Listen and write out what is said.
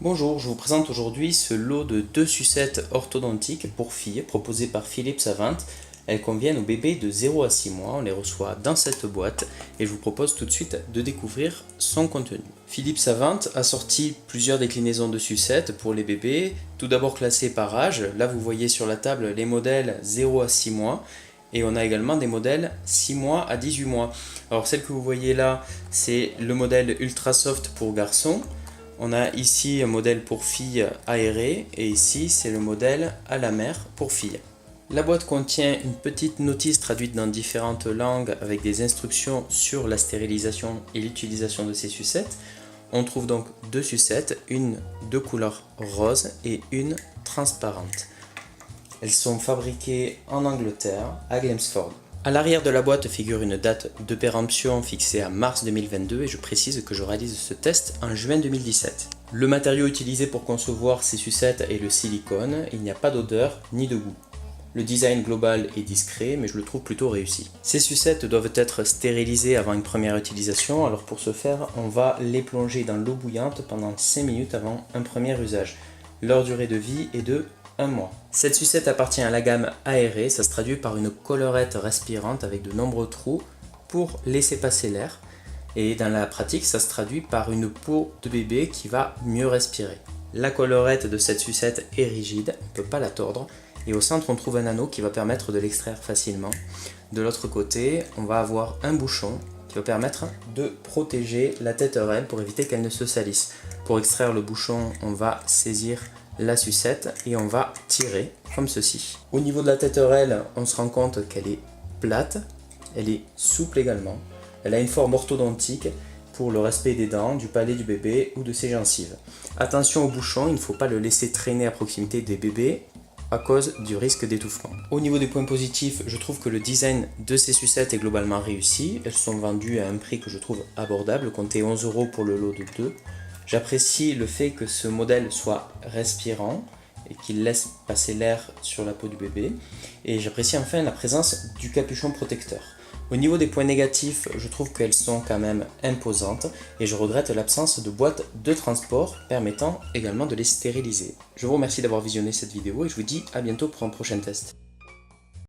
Bonjour, je vous présente aujourd'hui ce lot de 2 sucettes orthodontiques pour filles proposées par Philippe Savant. Elles conviennent aux bébés de 0 à 6 mois, on les reçoit dans cette boîte et je vous propose tout de suite de découvrir son contenu. Philippe Savant a sorti plusieurs déclinaisons de sucettes pour les bébés, tout d'abord classées par âge. Là vous voyez sur la table les modèles 0 à 6 mois. Et on a également des modèles 6 mois à 18 mois. Alors celle que vous voyez là, c'est le modèle Ultra Soft pour garçons. On a ici un modèle pour filles aéré et ici c'est le modèle à la mer pour filles. La boîte contient une petite notice traduite dans différentes langues avec des instructions sur la stérilisation et l'utilisation de ces sucettes. On trouve donc 2 sucettes, une de couleur rose et une transparente. Elles sont fabriquées en Angleterre, à Chelmsford. À l'arrière de la boîte figure une date de péremption fixée à mars 2022 et je précise que je réalise ce test en juin 2017. Le matériau utilisé pour concevoir ces sucettes est le silicone, il n'y a pas d'odeur ni de goût. Le design global est discret mais je le trouve plutôt réussi. Ces sucettes doivent être stérilisées avant une première utilisation, alors pour ce faire on va les plonger dans l'eau bouillante pendant 5 minutes avant un premier usage. Leur durée de vie est de 1 mois. Cette sucette appartient à la gamme aérée, ça se traduit par une collerette respirante avec de nombreux trous pour laisser passer l'air. Et dans la pratique, ça se traduit par une peau de bébé qui va mieux respirer. La collerette de cette sucette est rigide, on ne peut pas la tordre. Et au centre, on trouve un anneau qui va permettre de l'extraire facilement. De l'autre côté, on va avoir un bouchon qui va permettre de protéger la téterelle pour éviter qu'elle ne se salisse. Pour extraire le bouchon, on va saisir la sucette et on va tirer comme ceci. Au niveau de la téterelle, on se rend compte qu'elle est plate, elle est souple également, elle a une forme orthodontique pour le respect des dents, du palais du bébé ou de ses gencives. Attention au bouchon, il ne faut pas le laisser traîner à proximité des bébés à cause du risque d'étouffement. Au niveau des points positifs, je trouve que le design de ces sucettes est globalement réussi. Elles sont vendues à un prix que je trouve abordable, comptez 11 € pour le lot de 2. J'apprécie le fait que ce modèle soit respirant et qu'il laisse passer l'air sur la peau du bébé. Et j'apprécie enfin la présence du capuchon protecteur. Au niveau des points négatifs, je trouve qu'elles sont quand même imposantes et je regrette l'absence de boîte de transport permettant également de les stériliser. Je vous remercie d'avoir visionné cette vidéo et je vous dis à bientôt pour un prochain test.